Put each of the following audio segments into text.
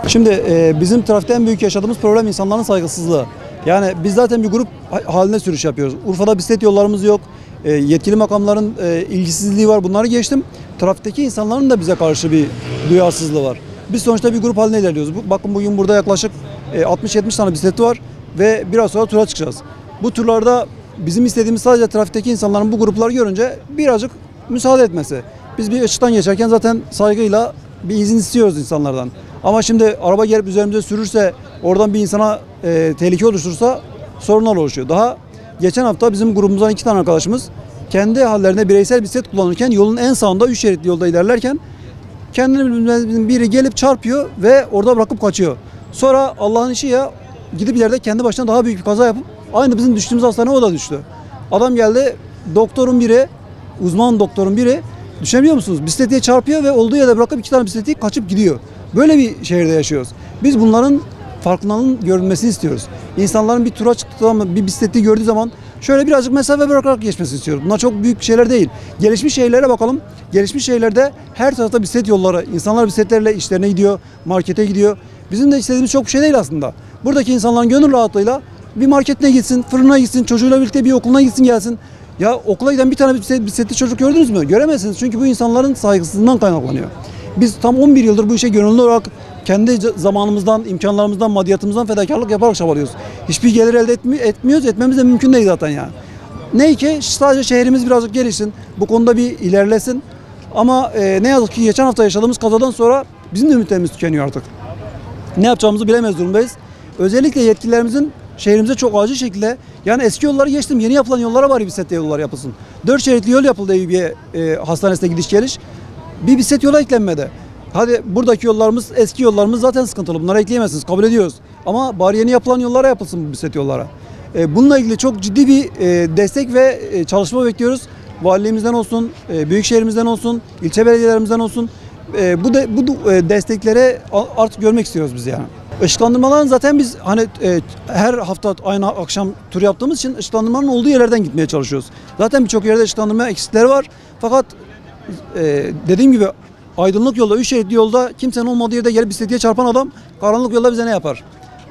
Şimdi bizim trafikte en büyük yaşadığımız problem insanların saygısızlığı. Yani biz zaten bir grup halinde sürüş yapıyoruz. Urfa'da bisiklet yollarımız yok. Yetkili makamların ilgisizliği var. Bunları geçtim. Trafikteki insanların da bize karşı bir duyarsızlığı var. Biz sonuçta bir grup halinde ilerliyoruz. Bakın bugün burada yaklaşık 60-70 tane bisikleti var ve biraz sonra tura çıkacağız. Bu turlarda bizim istediğimiz sadece trafikteki insanların bu grupları görünce birazcık müsaade etmesi. Biz bir ışıktan geçerken zaten saygıyla bir izin istiyoruz insanlardan. Ama şimdi araba gelip üzerimize sürürse, oradan bir insana tehlike oluşturursa sorunlar oluşuyor. Daha geçen hafta bizim grubumuzdan 2 tane arkadaşımız kendi hallerinde bireysel bisiklet kullanırken yolun en sağında 3 şeritli yolda ilerlerken kendini biri gelip çarpıyor ve orada bırakıp kaçıyor. Sonra Allah'ın işi ya, gidip ileride kendi başına daha büyük bir kaza yapıp aynı bizim düştüğümüz hastaneye o da düştü. Adam geldi, doktorun biri, uzman doktorun biri, düşünebiliyor musunuz? Bisikletiye çarpıyor ve olduğu yerde bırakıp 2 tane bisikleti kaçıp gidiyor. Böyle bir şehirde yaşıyoruz. Biz bunların farkındalığının görülmesini istiyoruz. İnsanların bir tura çıktığı zaman, bir bisikleti gördüğü zaman şöyle birazcık mesafe bırakarak geçmesini istiyoruz. Bunlar çok büyük şeyler değil. Gelişmiş şehirlere bakalım. Gelişmiş şehirlerde her tarafta bisiklet yolları. İnsanlar bisikletlerle işlerine gidiyor, markete gidiyor. Bizim de istediğimiz çok bir şey değil aslında. Buradaki insanların gönül rahatlığıyla bir marketine gitsin, fırına gitsin, çocuğuyla birlikte bir okuluna gitsin gelsin. Ya okula giden bir tane bisikletli çocuk gördünüz mü? Göremezsiniz çünkü bu insanların saygısızlığından kaynaklanıyor. Biz tam 11 yıldır bu işe gönüllü olarak kendi zamanımızdan, imkanlarımızdan, maddiyatımızdan fedakarlık yaparak çabalıyoruz. Hiçbir gelir elde etmiyoruz, etmemiz de mümkün değil zaten yani. Ne ki sadece şehrimiz birazcık gelişsin, bu konuda bir ilerlesin. Ama ne yazık ki geçen hafta yaşadığımız kazadan sonra bizim de ümitlerimiz tükeniyor artık. Ne yapacağımızı bilemez durumdayız. Özellikle yetkililerimizin şehrimize çok acil şekilde, yani eski yolları geçtim, yeni yapılan yollara bari bisiklet yolları yapılsın. 4 şeritli yol yapıldı Eyüpiye hastanesine gidiş geliş. Bir bisiklet yola eklenmedi. Hadi buradaki yollarımız, eski yollarımız zaten sıkıntılı. Bunları ekleyemezsiniz, kabul ediyoruz. Ama bari yeni yapılan yollara yapılsın bu bisiklet yollara. Bununla ilgili çok ciddi bir destek ve çalışma bekliyoruz. Valiliğimizden olsun, büyükşehirimizden olsun, ilçe belediyelerimizden olsun. Bu destekleri artık görmek istiyoruz biz yani. Işıklandırmaların zaten biz hani her hafta aynı akşam tur yaptığımız için ışıklandırmanın olduğu yerlerden gitmeye çalışıyoruz. Zaten birçok yerde ışıklandırma eksikleri var. Fakat dediğim gibi aydınlık yolda, 3 şeritli yolda kimsenin olmadığı yerde gelip bisikletiye çarpan adam karanlık yolda bize ne yapar?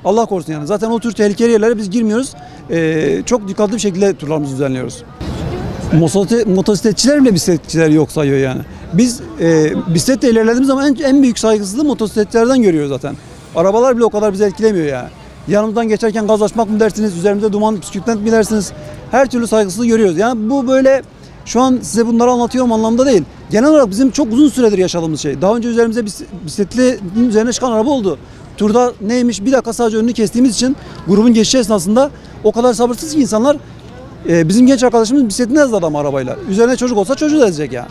Allah korusun yani. Zaten o tür tehlikeli yerlere biz girmiyoruz. Çok dikkatli bir şekilde turlarımızı düzenliyoruz. Motosikletçiler bile bisikletçiler yok sayıyor yani. Biz bisikletle ilerlediğimiz zaman en büyük saygısızlığı motosikletçilerden görüyoruz zaten. Arabalar bile o kadar bizi etkilemiyor yani. Yanımızdan geçerken gaz açmak mı dersiniz, üzerimize duman püskürtmek mi dersiniz? Her türlü saygısızlığı görüyoruz. Yani bu böyle şu an size bunları anlatıyorum anlamda değil. Genel olarak bizim çok uzun süredir yaşadığımız şey. Daha önce üzerimize bisikletin üzerine çıkan araba oldu. Turda neymiş, bir dakika sadece önünü kestiğimiz için grubun geçişi esnasında o kadar sabırsız ki insanlar, bizim genç arkadaşımız bisikletini ezdi adam arabayla. Üzerine çocuk olsa çocuğu da ezecek yani.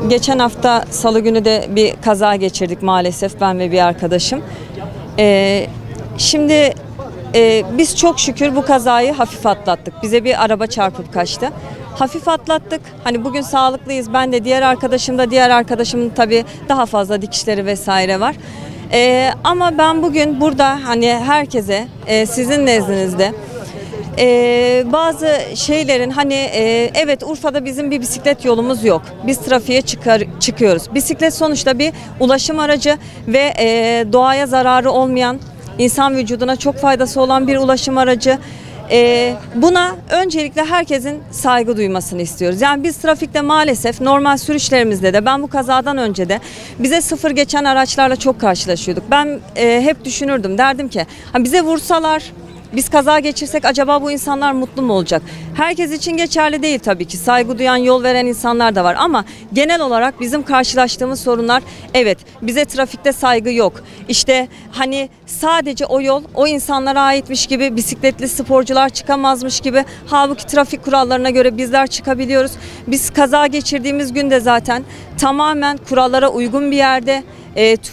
Geçen hafta salı günü de bir kaza geçirdik maalesef, ben ve bir arkadaşım. Şimdi biz çok şükür bu kazayı hafif atlattık. Bize bir araba çarpıp kaçtı. Hafif atlattık. Hani bugün sağlıklıyız. Ben de diğer arkadaşımın tabii daha fazla dikişleri vesaire var. Ama ben bugün burada hani herkese sizin nezdinizde bazı şeylerin hani evet, Urfa'da bizim bir bisiklet yolumuz yok. Biz trafiğe çıkıyoruz. Bisiklet sonuçta bir ulaşım aracı ve doğaya zararı olmayan, insan vücuduna çok faydası olan bir ulaşım aracı. Buna öncelikle herkesin saygı duymasını istiyoruz. Yani biz trafikte maalesef normal sürüşlerimizde de, ben bu kazadan önce de bize sıfır geçen araçlarla çok karşılaşıyorduk. Ben hep düşünürdüm, derdim ki bize vursalar Biz kaza geçirsek acaba bu insanlar mutlu mu olacak? Herkes için geçerli değil tabii ki. Saygı duyan, yol veren insanlar da var ama genel olarak bizim karşılaştığımız sorunlar, evet, bize trafikte saygı yok. İşte hani sadece o yol o insanlara aitmiş gibi, bisikletli sporcular çıkamazmış gibi. Halbuki trafik kurallarına göre bizler çıkabiliyoruz. Biz kaza geçirdiğimiz günde zaten tamamen kurallara uygun bir yerde,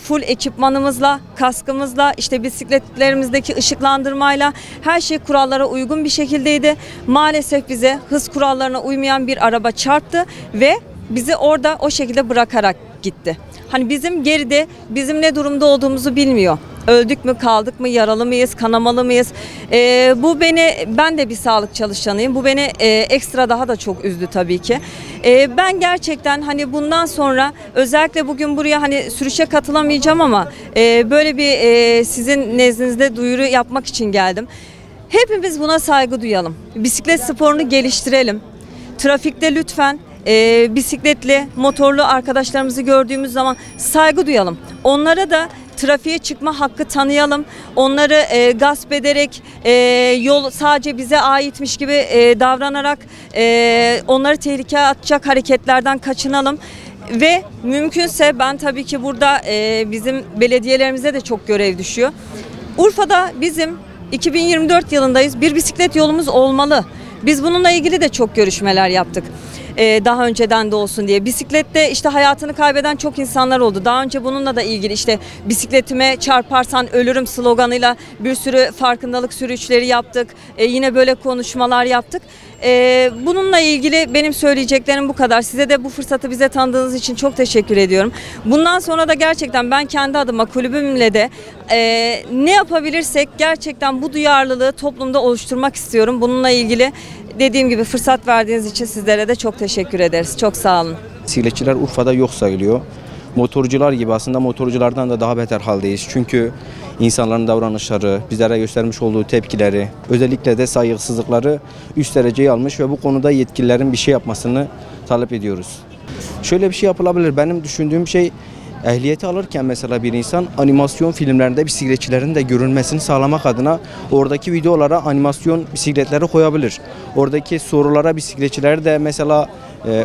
full ekipmanımızla, kaskımızla, işte bisikletlerimizdeki ışıklandırmayla her şey kurallara uygun bir şekildeydi. Maalesef bize hız kurallarına uymayan bir araba çarptı ve bizi orada o şekilde bırakarak gitti. Hani bizim geride bizim ne durumda olduğumuzu bilmiyor. Öldük mü, kaldık mı, yaralı mıyız, kanamalı mıyız? Ben de bir sağlık çalışanıyım. Bu beni ekstra daha da çok üzdü tabii ki. Ben gerçekten hani bundan sonra özellikle bugün buraya hani sürüşe katılamayacağım ama böyle bir sizin nezdinizde duyuru yapmak için geldim. Hepimiz buna saygı duyalım. Bisiklet sporunu geliştirelim. Trafikte lütfen bisikletli, motorlu arkadaşlarımızı gördüğümüz zaman saygı duyalım. Onlara da trafiğe çıkma hakkı tanıyalım. Onları gasp ederek, yol sadece bize aitmiş gibi davranarak onları tehlikeye atacak hareketlerden kaçınalım. Ve mümkünse ben tabii ki burada bizim belediyelerimize de çok görev düşüyor. Urfa'da bizim 2024 yılındayız. Bir bisiklet yolumuz olmalı. Biz bununla ilgili de çok görüşmeler yaptık. Daha önceden de olsun diye. Bisiklette işte hayatını kaybeden çok insanlar oldu. Daha önce bununla da ilgili işte bisikletime çarparsan ölürüm sloganıyla bir sürü farkındalık sürüşleri yaptık. Yine böyle konuşmalar yaptık. Bununla ilgili benim söyleyeceklerim bu kadar. Size de bu fırsatı bize tanıdığınız için çok teşekkür ediyorum. Bundan sonra da gerçekten ben kendi adıma kulübümle de ne yapabilirsek gerçekten bu duyarlılığı toplumda oluşturmak istiyorum. Bununla ilgili dediğim gibi fırsat verdiğiniz için sizlere de çok teşekkür ederiz. Çok sağ olun. Bisikletçiler Urfa'da yok sayılıyor. Motorcular gibi aslında motorculardan da daha beter haldeyiz. Çünkü insanların davranışları, bizlere göstermiş olduğu tepkileri, özellikle de saygısızlıkları üst dereceyi almış ve bu konuda yetkililerin bir şey yapmasını talep ediyoruz. Şöyle bir şey yapılabilir. Benim düşündüğüm şey, ehliyeti alırken mesela bir insan animasyon filmlerinde bisikletçilerin de görünmesini sağlamak adına oradaki videolara animasyon bisikletleri koyabilir. Oradaki sorulara bisikletçiler de mesela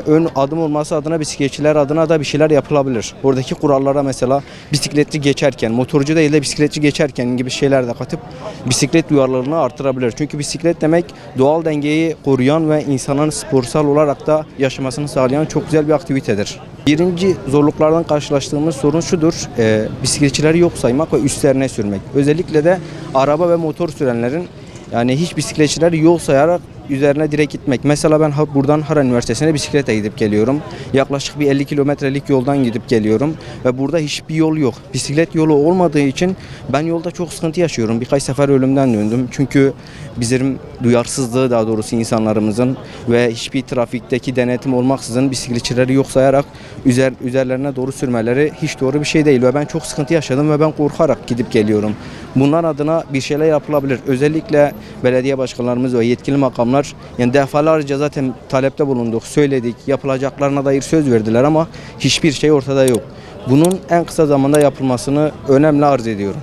ön adım olması adına bisikletçiler adına da bir şeyler yapılabilir. Oradaki kurallara mesela bisikletli geçerken, motorcu değil de bisikletçi geçerken gibi şeyler de katıp bisiklet duyarlılığını artırabilir. Çünkü bisiklet demek doğal dengeyi koruyan ve insanın sporsal olarak da yaşamasını sağlayan çok güzel bir aktivitedir. Birinci zorluklardan karşılaştığımız sorun şudur, bisikletçileri yok saymak ve üstlerine sürmek. Özellikle de araba ve motor sürenlerin, yani hiç bisikletçileri yol sayarak üzerine direkt gitmek. Mesela ben buradan Hara Üniversitesi'ne bisikletle gidip geliyorum. Yaklaşık bir 50 kilometrelik yoldan gidip geliyorum ve burada hiçbir yol yok. Bisiklet yolu olmadığı için ben yolda çok sıkıntı yaşıyorum. Birkaç sefer ölümden döndüm. Çünkü bizim duyarsızlığı, daha doğrusu insanlarımızın ve hiçbir trafikteki denetim olmaksızın bisikletçileri yok sayarak üzerlerine doğru sürmeleri hiç doğru bir şey değil ve ben çok sıkıntı yaşadım ve ben korkarak gidip geliyorum. Bunlar adına bir şeyler yapılabilir. Özellikle belediye başkanlarımız ve yetkili makamlar, yani defalarca zaten talepte bulunduk, söyledik, yapılacaklarına dair söz verdiler ama hiçbir şey ortada yok. Bunun en kısa zamanda yapılmasını önemli arz ediyorum.